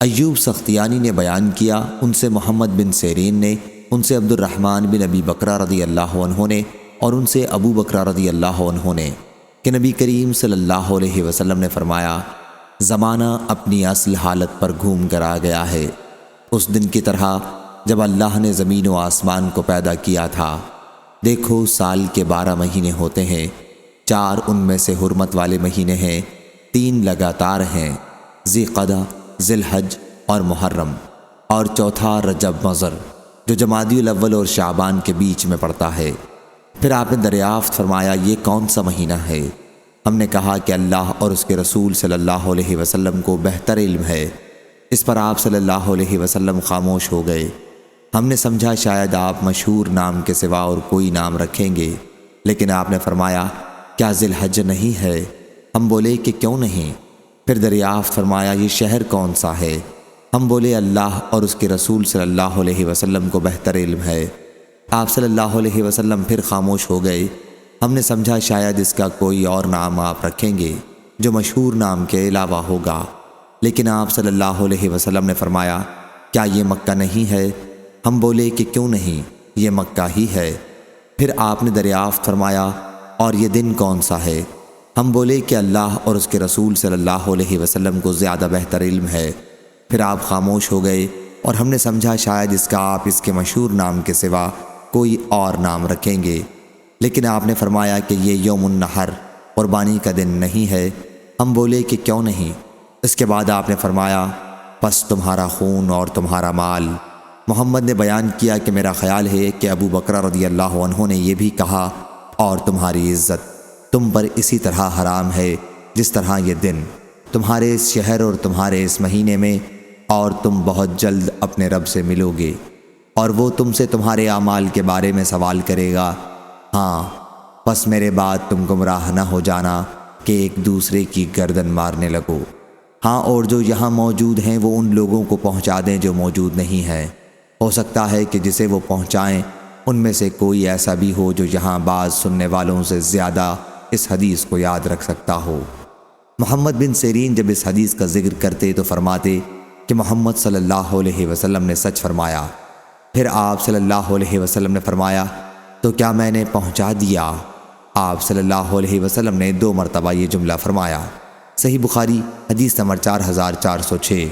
ایوب سختیانی نے بیان کیا، ان سے محمد بن سیرین نے، ان سے عبد الرحمن بن ابی بکرہ رضی اللہ عنہ نے، اور ان سے ابو بکرہ رضی اللہ عنہ نے کہ نبی کریم صلی اللہ علیہ وسلم نے فرمایا، زمانہ اپنی اصل حالت پر گھوم کر آ گیا ہے، اس دن کی طرح جب اللہ نے زمین و آسمان کو پیدا کیا تھا۔ دیکھو، سال کے 12 مہینے ہوتے ہیں، 4 ان میں سے حرمت والے مہینے ہیں، 3 لگاتار ہیں، ذی قعدہ، ذی الحج اور محرم، اور چوتھا رجب مضر جو جمادی الاول اور شعبان کے بیچ میں پڑتا ہے۔ پھر آپ نے دریافت فرمایا، یہ کون سا مہینہ ہے؟ ہم نے کہا کہ اللہ اور اس کے رسول صلی اللہ علیہ وسلم کو بہتر علم ہے۔ اس پر آپ صلی اللہ علیہ وسلم خاموش ہو گئے۔ ہم نے سمجھا شاید آپ مشہور نام کے سوا اور کوئی نام رکھیں گے، لیکن آپ نے فرمایا، کیا ذی الحج نہیں ہے؟ ہم بولے کہ کیوں نہیں؟ پھر دریافت فرمایا، یہ شہر کون سا ہے؟ ہم بولے اللہ اور اس کے رسول صلی اللہ علیہ وسلم کو بہتر علم ہے۔ آپ صلی اللہ علیہ وسلم پھر خاموش ہو گئے۔ ہم نے سمجھا شاید اس کا کوئی اور نام آپ رکھیں گے جو مشہور نام کے علاوہ ہوگا، لیکن آپ صلی اللہ علیہ وسلم نے فرمایا، کیا یہ مکہ نہیں ہے؟ ہم بولے کہ کیوں نہیں، یہ مکہ ہی ہے۔ پھر آپ نے دریافت فرمایا، اور یہ دن کون سا ہے؟ ہم بولے کہ اللہ اور اس کے رسول صلی اللہ علیہ وسلم کو زیادہ بہتر علم ہے۔ پھر آپ خاموش ہو گئے اور ہم نے سمجھا شاید اس کا آپ اس کے مشہور نام کے سوا کوئی اور نام رکھیں گے، لیکن آپ نے فرمایا کہ یہ یوم النحر، قربانی کا دن نہیں ہے۔ ہم بولے کہ کیوں نہیں؟ اس کے بعد آپ نے فرمایا، پس تمہارا خون اور تمہارا مال۔ محمد نے بیان کیا کہ میرا خیال ہے کہ ابو بکرہ رضی اللہ عنہ نے یہ بھی کہا، اور تمہاری عزت تم پر اسی طرح حرام ہے جس طرح یہ دن تمہارے اس شہر اور تمہارے اس مہینے میں، اور تم بہت جلد اپنے رب سے ملو گے، اور وہ تم سے تمہارے اعمال کے بارے میں سوال کرے گا۔ ہاں، پس میرے بعد تم گمراہ نہ ہو جانا کہ ایک دوسرے کی گردن مارنے لگو۔ ہاں، اور جو یہاں موجود ہیں وہ ان لوگوں کو پہنچا دیں جو موجود نہیں ہیں، ہو سکتا ہے کہ جسے وہ پہنچائیں ان میں سے کوئی ایسا بھی ہو جو یہاں بعض سننے والوں سے زیادہ اس حدیث کو یاد رکھ سکتا ہو۔ محمد بن سیرین جب اس حدیث کا ذکر کرتے تو فرماتے کہ محمد صلی اللہ علیہ وسلم نے سچ فرمایا۔ پھر آپ صلی اللہ علیہ وسلم نے فرمایا، تو کیا میں نے پہنچا دیا؟ آپ صلی اللہ علیہ وسلم نے 2 مرتبہ یہ جملہ فرمایا۔ صحیح بخاری حدیث نمبر 4406۔